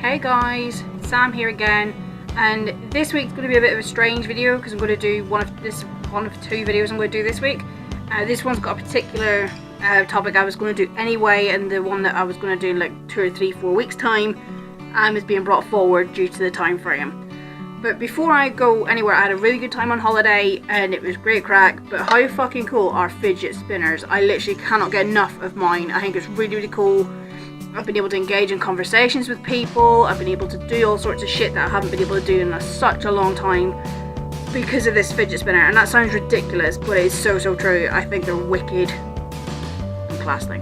Hey guys, Sam here again, and this week's going to be a bit of a strange video because I'm going to do one of two videos I'm going to do this week. This one's got a particular topic I was going to do anyway, and the one that I was going to do in like 2 or 3, 4 weeks time is being brought forward due to the time frame. But before I go anywhere, I had a really good time on holiday and it was great crack. But how fucking cool are fidget spinners? I literally cannot get enough of mine. I think it's really, really cool. I've been able to engage in conversations with people. I've been able to do all sorts of shit that I haven't been able to do in such a long time because of this fidget spinner. And that sounds ridiculous, but it's so, so true. I think they're wicked and class thing.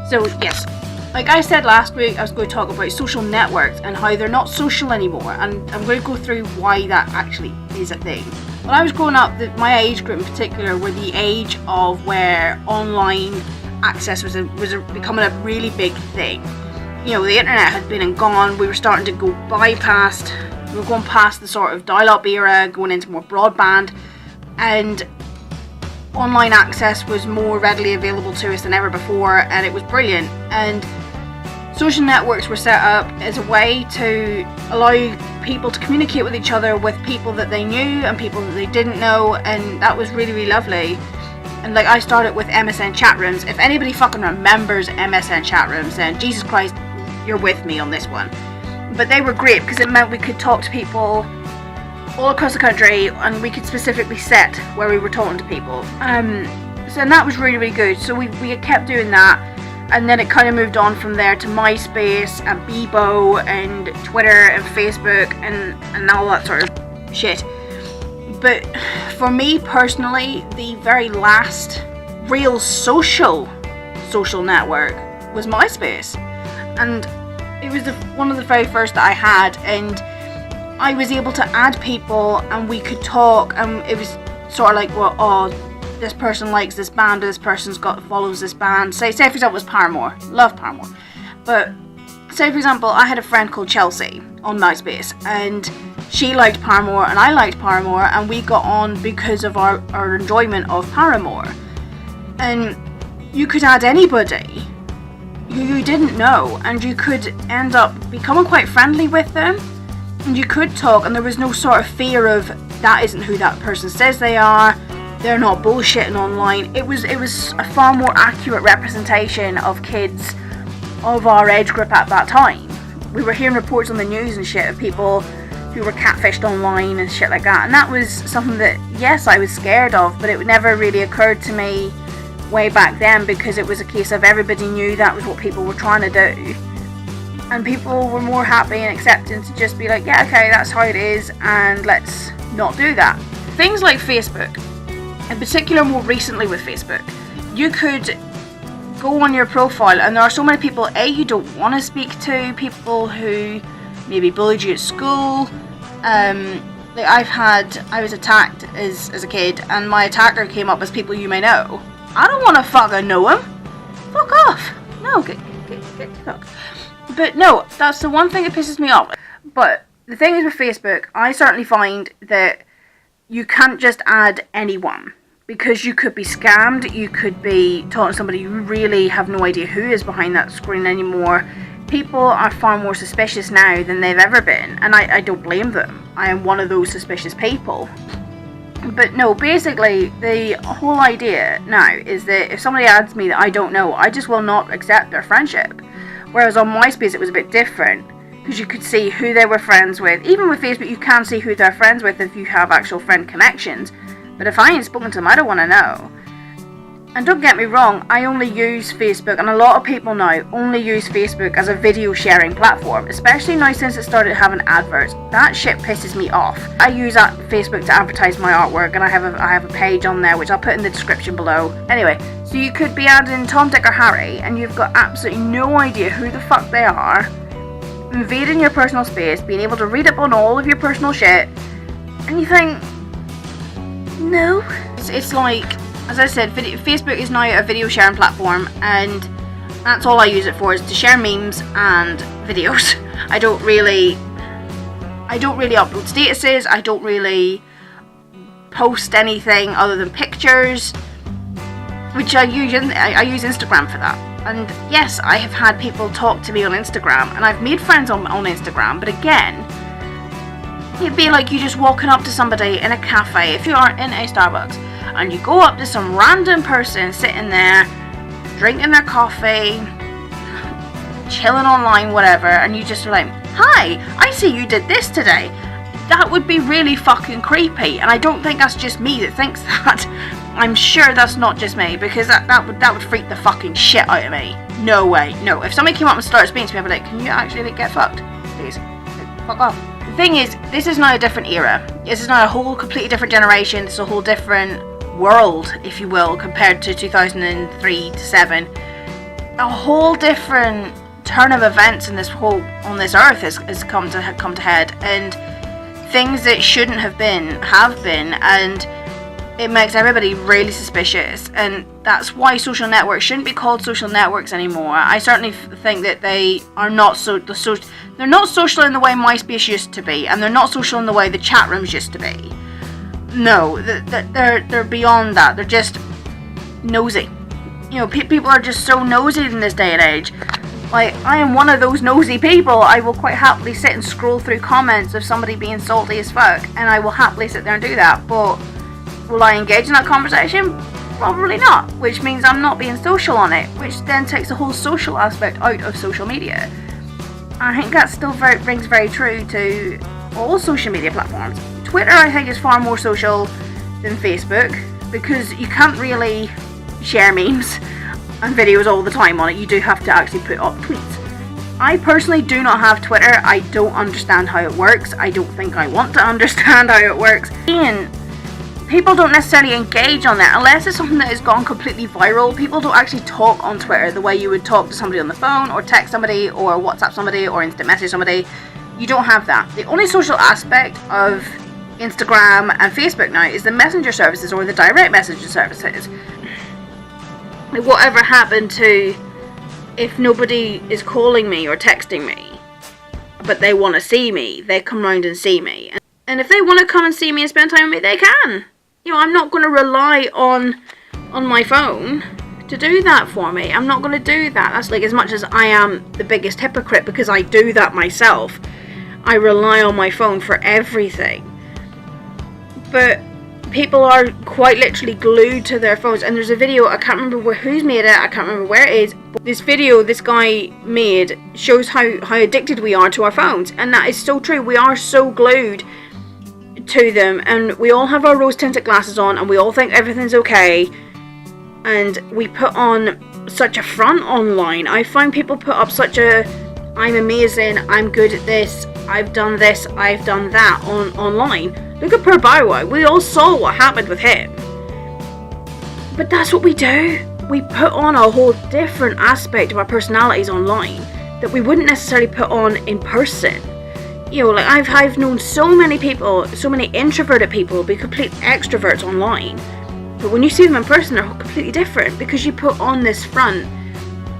So yes, like I said last week, I was going to talk about social networks and how they're not social anymore. And I'm going to go through why that actually is a thing. When I was growing up, my age group in particular were the age of where online access was becoming a really big thing. You know, the internet had been and gone. We were starting to go bypassed. We were going past the sort of dial-up era, going into more broadband, and online access was more readily available to us than ever before, and it was brilliant. And social networks were set up as a way to allow people to communicate with each other, with people that they knew and people that they didn't know, and that was really, really lovely. And like, I started with MSN chat rooms. If anybody fucking remembers MSN chat rooms, then Jesus Christ, you're with me on this one. But they were great because it meant we could talk to people all across the country, and we could specifically set where we were talking to people. And that was really, really good. So we kept doing that, and then it kind of moved on from there to MySpace and Bebo and Twitter and Facebook and all that sort of shit. But for me personally, the very last real social network was MySpace, and it was one of the very first that I had, and I was able to add people and we could talk, and it was sort of like, well, oh, this person likes this band, or this person's follows this band. Say for example, it was Paramore. Love Paramore. But say for example, I had a friend called Chelsea on MySpace, and she liked Paramore and I liked Paramore, and we got on because of our enjoyment of Paramore. And you could add anybody who you didn't know, and you could end up becoming quite friendly with them, and you could talk, and there was no sort of fear of that isn't who that person says they are, they're not bullshitting online. It was a far more accurate representation of kids of our age group at that time. We were hearing reports on the news and shit of people who were catfished online and shit like that, and that was something that, yes, I was scared of, but it never really occurred to me way back then, because it was a case of everybody knew that was what people were trying to do, and people were more happy and accepting to just be like, yeah, okay, that's how it is, and let's not do that. Things like Facebook, in particular more recently with Facebook, you could go on your profile and there are so many people you don't want to speak to, people who maybe bullied you at school. Like I was attacked as a kid, and my attacker came up as people you may know. I don't want to fucking know him. Fuck off. No, get fuck. But no, that's the one thing that pisses me off. But the thing is with Facebook, I certainly find that you can't just add anyone, because you could be scammed. You could be talking to somebody you really have no idea who is behind that screen anymore. People are far more suspicious now than they've ever been, and I don't blame them. I am one of those suspicious people. But no, basically the whole idea now is that if somebody adds me that I don't know, I just will not accept their friendship. Whereas on MySpace it was a bit different, because you could see who they were friends with. Even with Facebook you can see who they're friends with if you have actual friend connections. But if I ain't spoken to them, I don't want to know. And don't get me wrong, I only use Facebook, and a lot of people now only use Facebook as a video sharing platform, especially now since it started having adverts. That shit pisses me off. I use Facebook to advertise my artwork, and I have a page on there which I'll put in the description below. Anyway, so you could be adding Tom, Dick or Harry, and you've got absolutely no idea who the fuck they are, invading your personal space, being able to read up on all of your personal shit, and you think, no. It's like, as I said, Facebook is now a video sharing platform, and that's all I use it for, is to share memes and videos. I don't really upload statuses. I don't really post anything other than pictures, which I use Instagram for that. And yes, I have had people talk to me on Instagram, and I've made friends on Instagram, but again, it'd be like you just walking up to somebody in a cafe, if you are in a Starbucks, and you go up to some random person sitting there, drinking their coffee, chilling online, whatever, and you just are like, hi, I see you did this today. That would be really fucking creepy, and I don't think that's just me that thinks that. I'm sure that's not just me, because that would freak the fucking shit out of me. No way, no. If somebody came up and started speaking to me, I'd be like, can you actually get fucked? Please, fuck off. The thing is, this is now a different era. This is now a whole completely different generation. This is a whole different world, if you will, compared to 2003 to 7. A whole different turn of events in this earth has come to head, and things that shouldn't have been, and it makes everybody really suspicious, and that's why social networks shouldn't be called social networks anymore. I certainly think that they are not they're not social in the way MySpace used to be, and they're not social in the way the chat rooms used to be. No, they're beyond that. They're just nosy. You know, people are just so nosy in this day and age. Like, I am one of those nosy people. I will quite happily sit and scroll through comments of somebody being salty as fuck, and I will happily sit there and do that, but will I engage in that conversation? Probably not, which means I'm not being social on it, which then takes the whole social aspect out of social media. I think that still rings very true to all social media platforms. Twitter, I think, is far more social than Facebook, because you can't really share memes and videos all the time on it. You do have to actually put up tweets. I personally do not have Twitter. I don't understand how it works. I don't think I want to understand how it works. And people don't necessarily engage on that unless it's something that has gone completely viral. People don't actually talk on Twitter the way you would talk to somebody on the phone, or text somebody, or WhatsApp somebody, or instant message somebody. You don't have that. The only social aspect of Instagram and Facebook now is the messenger services, or the direct messaging services. Whatever happened to, if nobody is calling me or texting me, but they want to see me, they come round and see me. And if they want to come and see me and spend time with me, they can. You know, I'm not going to rely on my phone to do that for me. I'm not going to do that. That's like, as much as I am the biggest hypocrite, because I do that myself. I rely on my phone for everything. But people are quite literally glued to their phones. And there's a video, I can't remember who's made it, I can't remember where it is. But this video this guy made shows how addicted we are to our phones. And that is so true. We are so glued to them, and we all have our rose tinted glasses on, and we all think everything's okay, and we put on such a front online. I find people put up such a, I'm amazing, I'm good at this, I've done that online. Look at Per Bow. We all saw what happened with him, but that's what we do. We put on a whole different aspect of our personalities online that we wouldn't necessarily put on in person. You know, like I've known so many people, so many introverted people be complete extroverts online, but when you see them in person, they're completely different, because you put on this front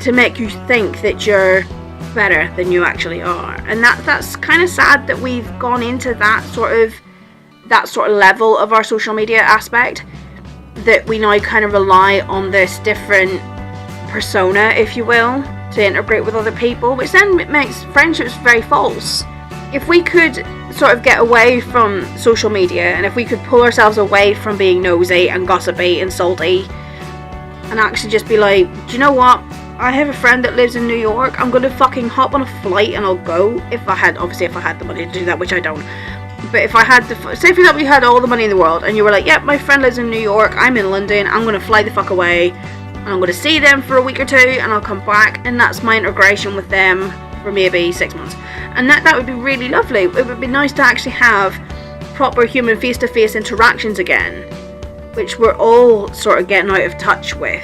to make you think that you're better than you actually are. And that's kind of sad that we've gone into that sort of level of our social media aspect, that we now kind of rely on this different persona, if you will, to integrate with other people, which then makes friendships very false. If we could sort of get away from social media, and if we could pull ourselves away from being nosy and gossipy and salty, and actually just be like, do you know what? I have a friend that lives in New York. I'm going to fucking hop on a flight and I'll go. If I had the money to do that, which I don't. But if I had say for example you had all the money in the world, and you were like, yep, my friend lives in New York, I'm in London, I'm going to fly the fuck away, and I'm going to see them for a week or two, and I'll come back, and that's my integration with them for maybe 6 months. And that would be really lovely. It would be nice to actually have proper human face-to-face interactions again, which we're all sort of getting out of touch with.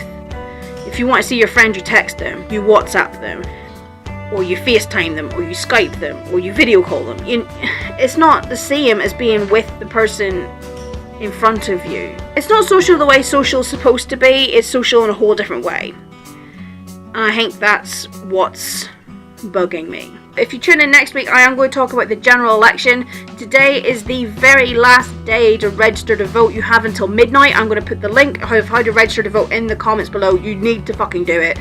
If you want to see your friend, you text them, you WhatsApp them, or you FaceTime them, or you Skype them, or you video call them. It's not the same as being with the person in front of you. It's not social the way social's supposed to be, it's social in a whole different way. And I think that's what's bugging me. If you tune in next week, I am going to talk about the general election. Today is the very last day to register to vote. You have until midnight. I'm going to put the link of how to register to vote in the comments below. You need to fucking do it.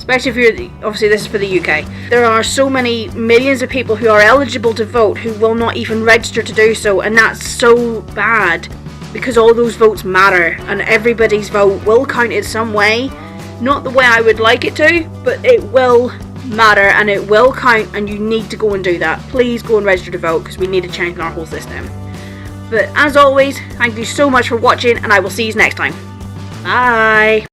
especially if you're, obviously this is for the UK. There are so many millions of people who are eligible to vote who will not even register to do so, and that's so bad because all those votes matter and everybody's vote will count in some way. Not the way I would like it to, but it will matter and it will count, and you need to go and do that. Please go and register to vote because we need to change our whole system. But as always, thank you so much for watching, and I will see you next time. Bye!